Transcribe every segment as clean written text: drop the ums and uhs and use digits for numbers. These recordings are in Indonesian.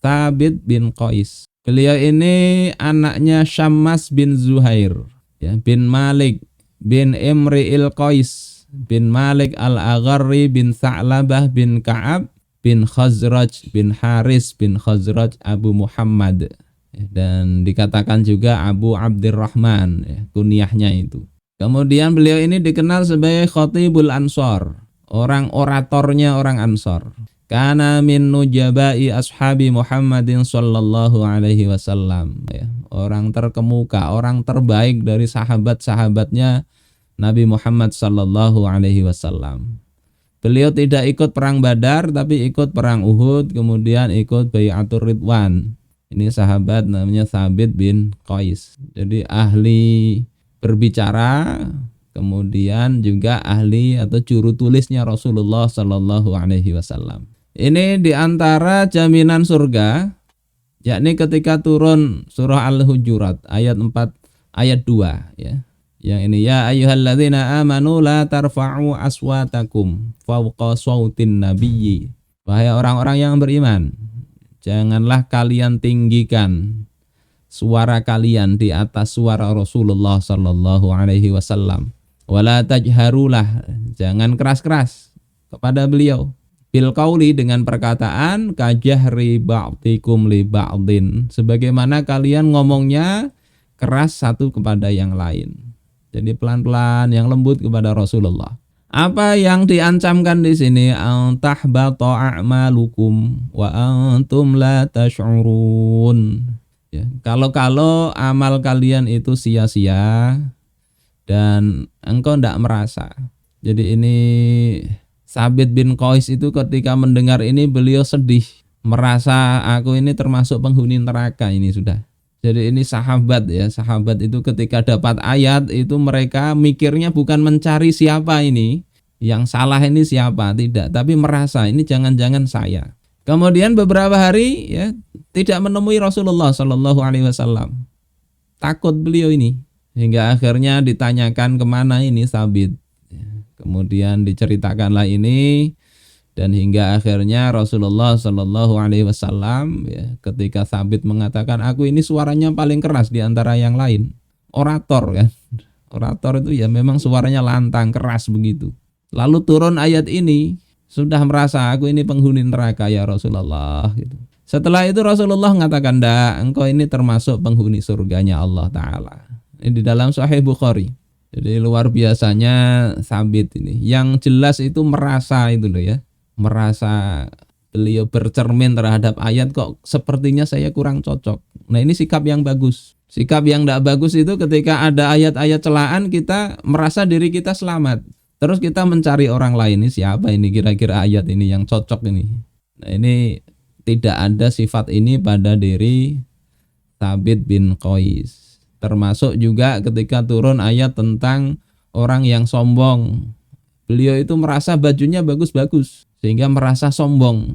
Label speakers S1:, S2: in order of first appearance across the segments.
S1: Thabit bin Qais. Beliau ini anaknya Syammas bin Zuhair, ya, bin Malik bin Imri'il Qais bin Malik al-Agharri bin Sa'labah bin Ka'ab bin Khazraj bin Haris bin Khazraj Abu Muhammad, dan dikatakan juga Abu Abdurrahman, ya, kunyahnya itu. Kemudian beliau ini dikenal sebagai Khatibul Ansor, orang oratornya orang Ansor. Kana min nujabai ashabi Muhammadin sallallahu alaihi wasallam, ya, orang terkemuka, orang terbaik dari sahabat-sahabatnya Nabi Muhammad sallallahu alaihi wasallam. Beliau tidak ikut perang Badar tapi ikut perang Uhud, kemudian ikut Bai'atur Ridwan. Ini sahabat namanya Thabit bin Qais. Jadi ahli berbicara, kemudian juga ahli atau juru tulisnya Rasulullah sallallahu alaihi wasallam. Ini diantara jaminan surga, yakni ketika turun surah Al-Hujurat ayat 4 ayat 2, ya. Yang ini, ya ayyuhalladzina amanu la tarfa'u aswatakum fawqa sautin nabiyyi. Wahai orang-orang yang beriman, janganlah kalian tinggikan suara kalian di atas suara Rasulullah sallallahu alaihi wasallam. Wala tajharulah, jangan keras-keras kepada beliau. Bil qauli, dengan perkataan kajahri ba'dikum li ba'din, sebagaimana kalian ngomongnya keras satu kepada yang lain. Jadi pelan-pelan, yang lembut kepada Rasulullah. Apa yang diancamkan di sini? Antahbata a'malukum wa antum la tash'urun. Ya, kalau amal kalian itu sia-sia dan engkau tidak merasa. Jadi ini Thabit bin Qais itu ketika mendengar ini beliau sedih, merasa aku ini termasuk penghuni neraka ini sudah. Jadi ini sahabat, ya, sahabat itu ketika dapat ayat itu mereka mikirnya bukan mencari siapa ini, yang salah ini siapa, tidak, tapi merasa ini jangan-jangan saya. Kemudian beberapa hari, ya, tidak menemui Rasulullah Shallallahu Alaihi Wasallam, takut beliau ini, hingga akhirnya ditanyakan kemana ini Thabit. Kemudian diceritakanlah ini, dan hingga akhirnya Rasulullah Shallallahu Alaihi Wasallam, ya, ketika Thabit mengatakan aku ini suaranya paling keras di antara yang lain, orator, kan, orator itu ya memang suaranya lantang keras begitu. Lalu turun ayat ini, sudah merasa aku ini penghuni neraka ya Rasulullah, gitu. Setelah itu Rasulullah mengatakan, "Ndak, engkau ini termasuk penghuni surganya Allah Ta'ala." Ini di dalam Sahih Bukhari. Jadi luar biasanya Thabit ini. Yang jelas itu merasa itu loh, ya. Merasa beliau bercermin terhadap ayat, kok sepertinya saya kurang cocok. Nah, ini sikap yang bagus. Sikap yang tidak bagus itu ketika ada ayat-ayat celaan kita merasa diri kita selamat. Terus kita mencari orang lain, ini siapa ini kira-kira ayat ini yang cocok ini. Nah, ini tidak ada sifat ini pada diri Thabit bin Qais. Termasuk juga ketika turun ayat tentang orang yang sombong. Beliau itu merasa bajunya bagus-bagus sehingga merasa sombong,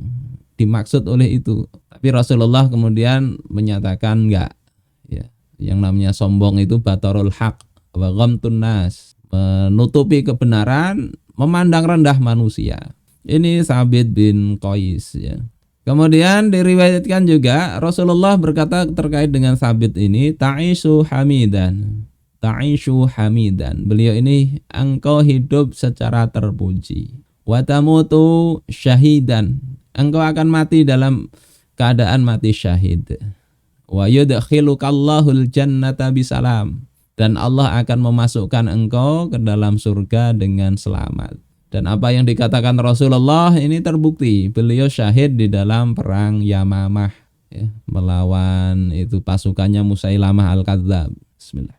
S1: dimaksud oleh itu. Tapi Rasulullah kemudian menyatakan enggak, ya. Yang namanya sombong itu batarul haq wa ghamtun nas, menutupi kebenaran, memandang rendah manusia. Ini Thabit bin Qais, ya. Kemudian diriwayatkan juga Rasulullah berkata terkait dengan Thabit ini, ta'ishu hamidan. Ta'ishu hamidan. Beliau ini, engkau hidup secara terpuji. Wa tamutu syahidan. Engkau akan mati dalam keadaan mati syahid. Wa yudkhilukallahul jannata bisalam. Dan Allah akan memasukkan engkau ke dalam surga dengan selamat. Dan apa yang dikatakan Rasulullah ini terbukti. Beliau syahid di dalam perang Yamamah, ya, melawan itu pasukannya Musailamah al-Kadzdzab. Bismillah.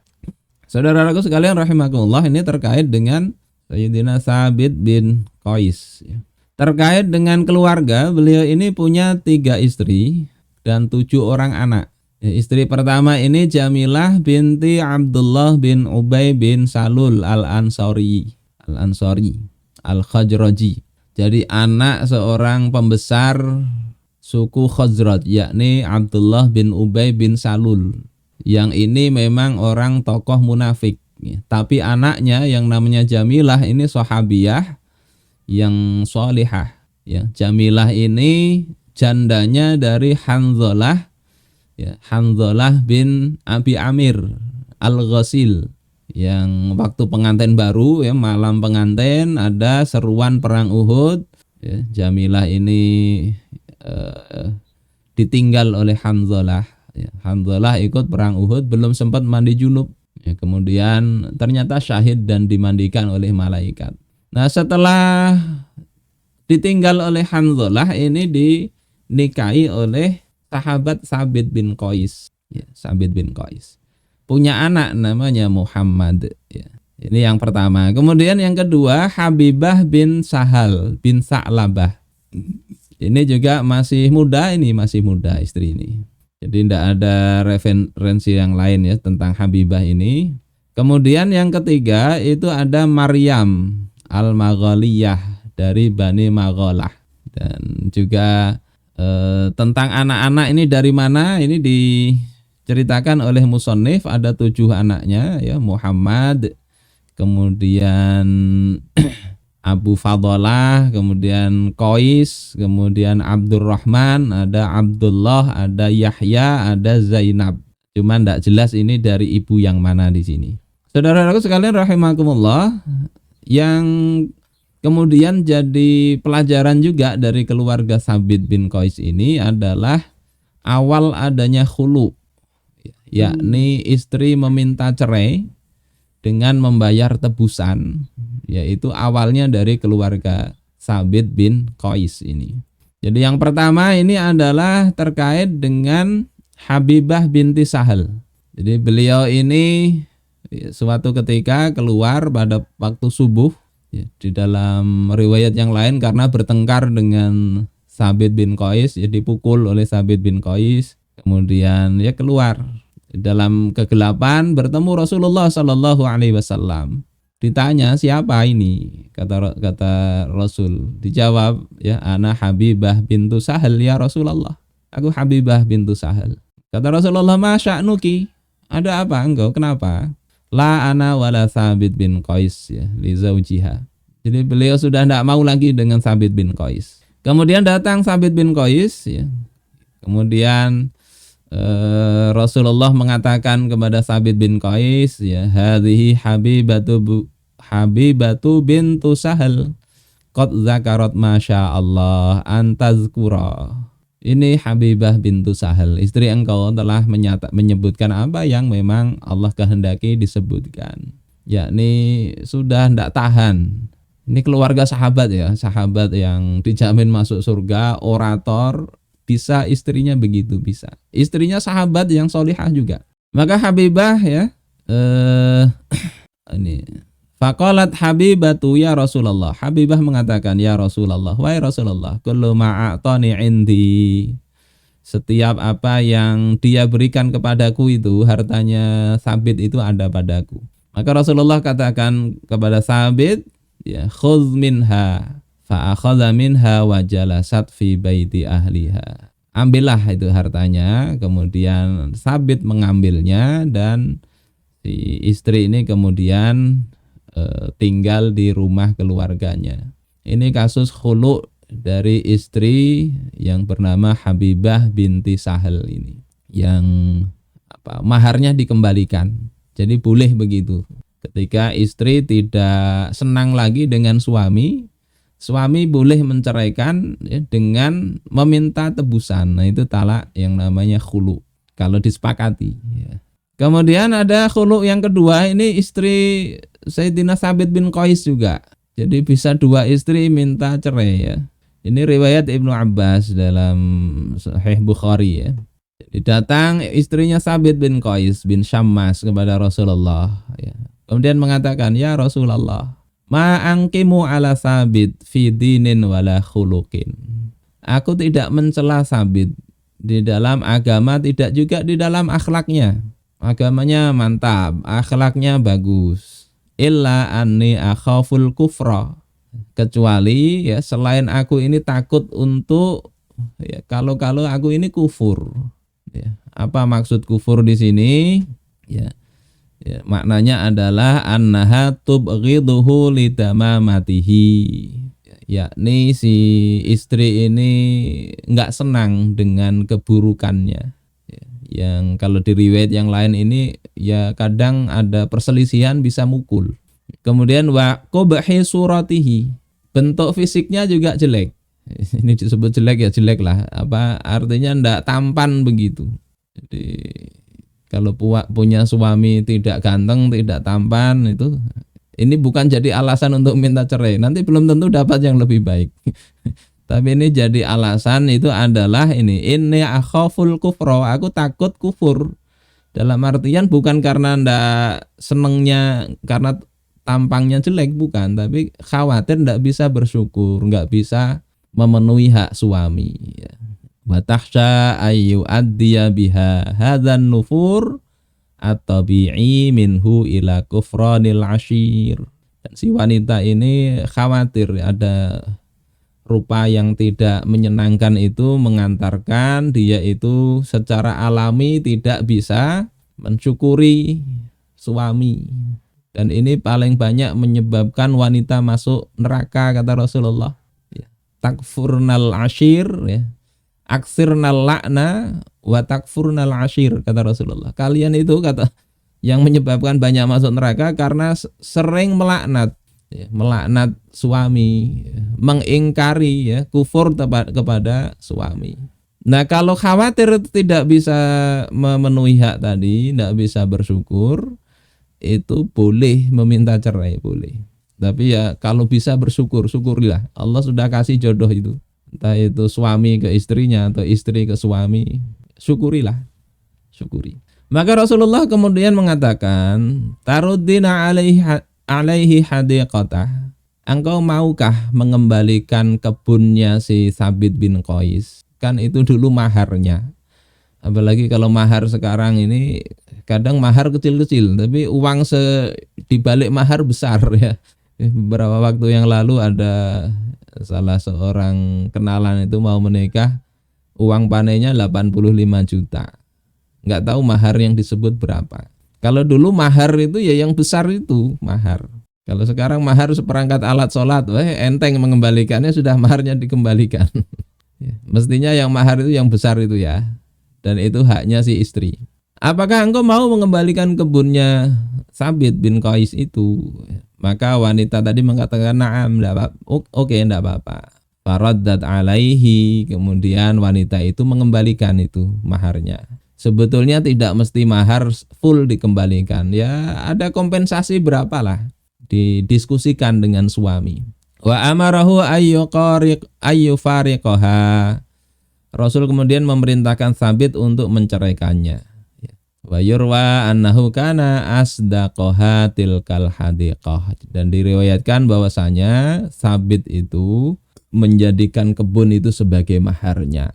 S1: Saudara-saudaraku sekalian rahimakumullah, ini terkait dengan Sayyidina Thabit bin Qais, ya. Terkait dengan keluarga, beliau ini punya 3 istri dan 7 orang anak. Ya, istri pertama ini Jamilah binti Abdullah bin Ubay bin Salul al-Ansari Al-Khazraji. Jadi anak seorang pembesar suku Khazraj, yakni Abdullah bin Ubay bin Salul. Yang ini memang orang tokoh munafik, ya. Tapi anaknya yang namanya Jamilah ini sahabiyah yang sholihah, ya. Jamilah ini jandanya dari Hanzalah, ya, Hanzalah bin Abi Amir Al-Ghasil, yang waktu pengantin baru, ya, malam pengantin ada seruan perang Uhud, ya, Jamilah ini ditinggal oleh Hanzalah, ya. Hanzalah ikut perang Uhud, belum sempat mandi junub, ya, kemudian ternyata syahid dan dimandikan oleh malaikat. Nah, setelah ditinggal oleh Hanzalah ini dinikahi oleh sahabat Sabit bin Qais, ya, Sabit bin Qais punya anak namanya Muhammad, ya. Ini yang pertama. Kemudian yang kedua, Habibah bin Sahal bin Sa'labah. Ini juga masih muda, istri ini. Jadi tidak ada referensi yang lain, ya, tentang Habibah ini. Kemudian yang ketiga itu ada Maryam Al-Maghaliyah dari Bani Maghalah. Dan juga tentang anak-anak ini dari mana, ini diceritakan oleh musannif, ada 7 anaknya, ya, Muhammad, kemudian Abu Fadalah, kemudian Qais, kemudian Abdurrahman, ada Abdullah, ada Yahya, ada Zainab. Cuman tidak jelas ini dari ibu yang mana di sini. Saudara-saudaraku sekalian rahimakumullah, yang kemudian jadi pelajaran juga dari keluarga Sabit bin Qais ini adalah awal adanya khulu, yakni istri meminta cerai dengan membayar tebusan, yaitu awalnya dari keluarga Sabit bin Qais ini. Jadi yang pertama ini adalah terkait dengan Habibah binti Sahal. Jadi beliau ini suatu ketika keluar pada waktu subuh, ya, di dalam riwayat yang lain karena bertengkar dengan Sabit bin Qais, ya, dipukul oleh Sabit bin Qais, kemudian ya keluar dalam kegelapan bertemu Rasulullah Shallallahu Alaihi Wasallam. Ditanya siapa ini, kata Rasul, dijawab, ya, ana Habibah bintu Sahal ya Rasulullah, aku Habibah bintu Sahal. Kata Rasulullah, ma sya'nuki, ada apa engkau, kenapa? La ana wala Sabit bin Qais, ya, li zaujiha. Jadi beliau sudah tidak mau lagi dengan Sabit bin Qais. Kemudian datang Sabit bin Qais, ya. Kemudian Rasulullah mengatakan kepada Sabit bin Qais, ya, hadhihi Habibatu bintu Sahal qad zakarat masya Allah antazkura. Ini Habibah bintu Sahal, istri engkau telah menyebutkan apa yang memang Allah kehendaki disebutkan, yakni sudah tidak tahan. Ini keluarga sahabat, ya, sahabat yang dijamin masuk surga, orator, bisa istrinya begitu, bisa. Istrinya sahabat yang solihah juga. Maka Habibah, ya, ini faqalat Habibatu ya Rasulullah. Habibah mengatakan, ya Rasulullah, wahai Rasulullah, kullu ma'atani indi. Setiap apa yang dia berikan kepadaku itu, hartanya Sabit itu ada padaku. Maka Rasulullah katakan kepada Sabit, ya, khudz minha, fa akhadha minha wa jalasat fi baiti ahliha. Ambillah itu hartanya, kemudian Sabit mengambilnya dan si istri ini kemudian tinggal di rumah keluarganya. Ini kasus khulu dari istri yang bernama Habibah binti Sahal ini, yang maharnya dikembalikan. Jadi boleh begitu. Ketika istri tidak senang lagi dengan suami boleh menceraikan, ya, dengan meminta tebusan. Nah, itu talak yang namanya khulu kalau disepakati, ya. Kemudian ada khulu yang kedua, ini istri Sayyidina Sabit bin Qais juga. Jadi bisa 2 istri minta cerai, ya. Ini riwayat Ibnu Abbas dalam Sahih Bukhari, ya. Jadi datang istrinya Sabit bin Qais bin Syammas kepada Rasulullah, ya. Kemudian mengatakan, ya Rasulullah, ma angkimu ala Sabit fi dinin wala khuluqin. Aku tidak mencela Sabit di dalam agama, tidak juga di dalam akhlaknya. Agamanya mantap, akhlaknya bagus. Illa anni akhaful kufra. Kecuali, ya, selain aku ini takut untuk, ya, kalau aku ini kufur. Ya, apa maksud kufur di sini? Ya, maknanya adalah annaha tubghiduhu lidamamatihi, yakni si istri ini nggak senang dengan keburukannya. Yang kalau di riwayat yang lain ini ya kadang ada perselisihan bisa mukul. Kemudian wa qabahi suratihi, bentuk fisiknya juga jelek. Ini disebut jelek ya jelek lah. Apa artinya ndak tampan begitu. Jadi kalau punya suami tidak ganteng, tidak tampan itu ini bukan jadi alasan untuk minta cerai. Nanti belum tentu dapat yang lebih baik. Tapi ini jadi alasan itu adalah ini akhaful kufro, aku takut kufur. Dalam artian bukan karena ndak senengnya karena tampangnya jelek, bukan, tapi khawatir ndak bisa bersyukur, nggak bisa memenuhi hak suami. Wa tahsya ayu addiya biha hadzan nufur at-tabi'i minhu ila kufranil ashir. Dan si wanita ini khawatir ada rupa yang tidak menyenangkan itu mengantarkan dia itu secara alami tidak bisa mensyukuri suami. Dan ini paling banyak menyebabkan wanita masuk neraka kata Rasulullah. Takfurnal ashir, ya. Aksirnal la'na wa takfurnal ashir kata Rasulullah. Kalian itu kata yang menyebabkan banyak masuk neraka karena sering melaknat. Melaknat suami, mengingkari ya kufur kepada suami. Nah kalau khawatir tidak bisa memenuhi hak tadi, tidak bisa bersyukur, itu boleh meminta cerai, boleh. Tapi ya kalau bisa bersyukur, syukurilah. Allah sudah kasih jodoh itu, entah itu suami ke istrinya atau istri ke suami, syukurilah, syukuri. Maka Rasulullah kemudian mengatakan, taruddina alaihi hadiqatah, engkau maukah mengembalikan kebunnya si Sabit bin Qais? Kan itu dulu maharnya. Apalagi kalau mahar sekarang ini kadang mahar kecil-kecil, tapi uang dibalik mahar besar ya. Beberapa waktu yang lalu ada salah seorang kenalan itu mau menikah, uang panennya 85 juta. Nggak tahu mahar yang disebut berapa. Kalau dulu mahar itu ya yang besar itu mahar. Kalau sekarang mahar seperangkat alat sholat, enteng mengembalikannya, sudah maharnya dikembalikan. Mestinya yang mahar itu yang besar itu ya. Dan itu haknya si istri. Apakah engkau mau mengembalikan kebunnya Sabit bin Qais itu? Maka wanita tadi mengatakan na'am, oke, enggak apa-apa. Faraddat alaihi, kemudian wanita itu mengembalikan itu maharnya. Sebetulnya tidak mesti mahar full dikembalikan. Ya ada kompensasi berapalah. Didiskusikan dengan suami. Wa amarahu ayyufariqaha. Rasul kemudian memerintahkan Sabit untuk menceraikannya. Wa yurwa annahu kana asdaqaha tilkal hadiqah. Dan diriwayatkan bahwasanya Sabit itu menjadikan kebun itu sebagai maharnya.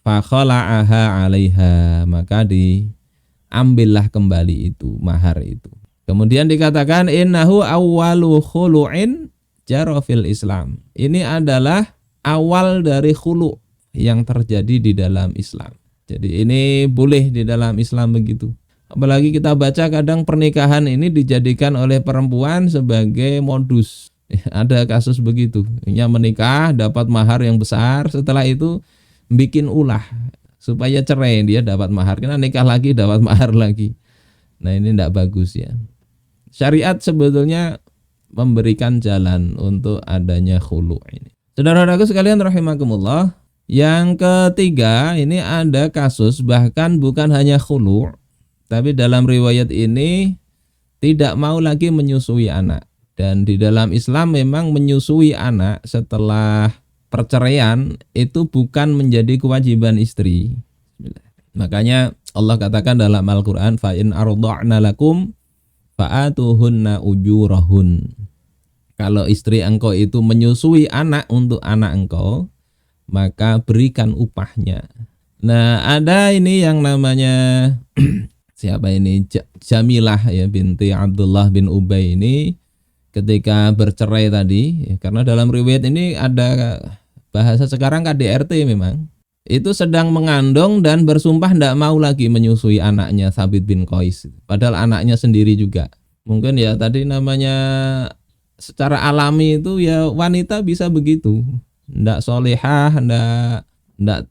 S1: Fakhala'aha 'alaiha, maka diambillah kembali itu mahar itu. Kemudian dikatakan innahu awwalu khulu'in jara fil Islam. Ini adalah awal dari khulu' yang terjadi di dalam Islam. Jadi ini boleh di dalam Islam begitu. Apalagi kita baca kadang pernikahan ini dijadikan oleh perempuan sebagai modus. Ada kasus begitu. Yang menikah dapat mahar yang besar, setelah itu bikin ulah supaya cerai, dia dapat mahar, karena nikah lagi dapat mahar lagi. Nah ini tidak bagus ya. Syariat sebetulnya memberikan jalan untuk adanya khulu' ini. Saudara-saudaraku sekalian rahimakumullah, yang ketiga ini ada kasus bahkan bukan hanya khulu', tapi dalam riwayat ini tidak mau lagi menyusui anak. Dan di dalam Islam memang menyusui anak setelah perceraian itu bukan menjadi kewajiban istri. Makanya Allah katakan dalam Al-Quran, fa in arda'na lakum fa'atuhunna ujurahun. Kalau istri engkau itu menyusui anak untuk anak engkau, maka berikan upahnya. Nah ada ini yang namanya siapa ini, Jamilah ya binti Abdullah bin Ubay ini ketika bercerai tadi ya, karena dalam riwayat ini ada bahasa sekarang KDRT, memang itu sedang mengandung dan bersumpah tidak mau lagi menyusui anaknya Sabit bin Qais, padahal anaknya sendiri juga. Mungkin ya tadi namanya secara alami itu ya wanita bisa begitu. Ndak solehah, ndak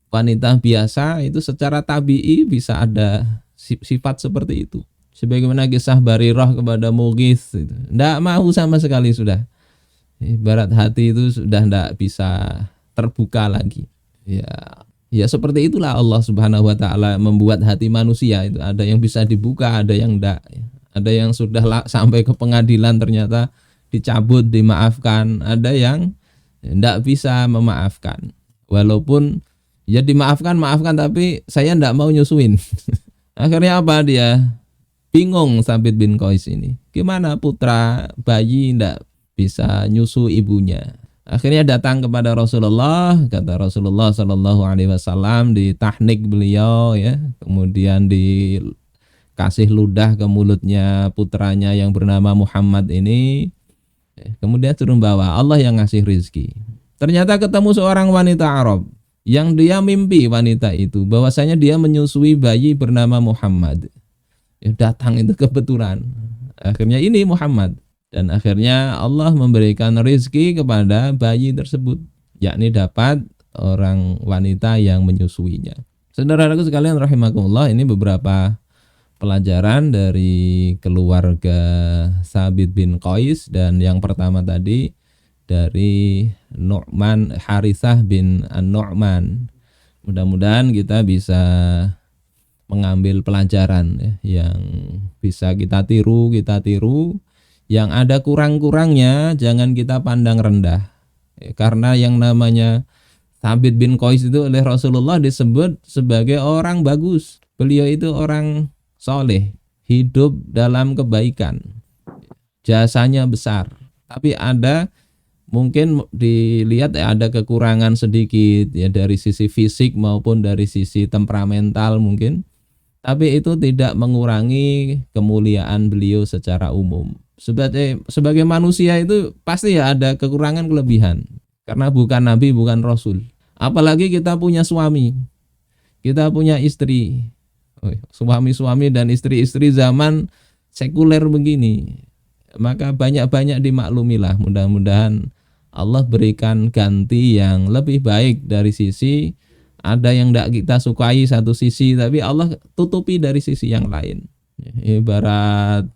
S1: wanita biasa itu secara tabii bisa ada sifat seperti itu. Sebagaimana kisah Barirah kepada Mughith itu. Ndak mau sama sekali sudah. Ibarat hati itu sudah ndak bisa terbuka lagi. Ya seperti itulah Allah Subhanahu wa taala membuat hati manusia itu, ada yang bisa dibuka, ada yang enggak. Ada yang sudah sampai ke pengadilan ternyata dicabut, dimaafkan, ada yang enggak bisa memaafkan. Walaupun ya dimaafkan, maafkan tapi saya enggak mau nyusuin. Akhirnya apa dia? Bingung Sabit bin Qais ini. Gimana putra bayi enggak bisa nyusu ibunya? Akhirnya datang kepada Rasulullah, kata Rasulullah Shallallahu Alaihi Wasallam, ditahnik beliau ya, kemudian dikasih ludah ke mulutnya putranya yang bernama Muhammad ini, kemudian turun bawa, Allah yang ngasih rizki. Ternyata ketemu seorang wanita Arab yang dia mimpi wanita itu bahwasanya dia menyusui bayi bernama Muhammad. Ya, datang itu kebetulan. Akhirnya ini Muhammad. Dan akhirnya Allah memberikan rizki kepada bayi tersebut, yakni dapat orang wanita yang menyusuinya. Saudaraku sekalian rahimakumullah, ini beberapa pelajaran dari keluarga Sabit bin Qais. Dan yang pertama tadi dari Nu'man Harithah bin An-Nu'man. Mudah-mudahan kita bisa mengambil pelajaran ya, yang bisa kita tiru. Yang ada kurang-kurangnya jangan kita pandang rendah. Karena yang namanya Sabit bin Qais itu oleh Rasulullah disebut sebagai orang bagus. Beliau itu orang soleh, hidup dalam kebaikan, jasanya besar. Tapi ada mungkin dilihat ada kekurangan sedikit ya dari sisi fisik maupun dari sisi temperamental mungkin. Tapi itu tidak mengurangi kemuliaan beliau secara umum. Sebagai manusia itu pasti ya ada kekurangan kelebihan. Karena bukan nabi, bukan rasul. Apalagi kita punya suami, kita punya istri. Suami-suami dan istri-istri zaman sekuler begini. Maka banyak-banyak dimaklumilah. Mudah-mudahan Allah berikan ganti yang lebih baik dari sisi ada yang tidak kita sukai satu sisi, tapi Allah tutupi dari sisi yang lain. Ibarat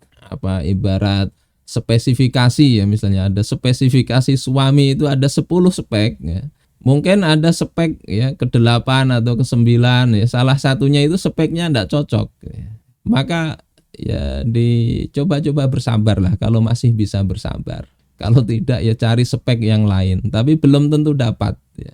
S1: spesifikasi ya, misalnya ada spesifikasi suami itu ada 10 spek ya. Mungkin ada spek ya ke-8 atau ke-9 ya, salah satunya itu speknya tidak cocok ya. Maka ya dicoba-coba bersabar lah kalau masih bisa bersabar. Kalau tidak ya cari spek yang lain, tapi belum tentu dapat ya.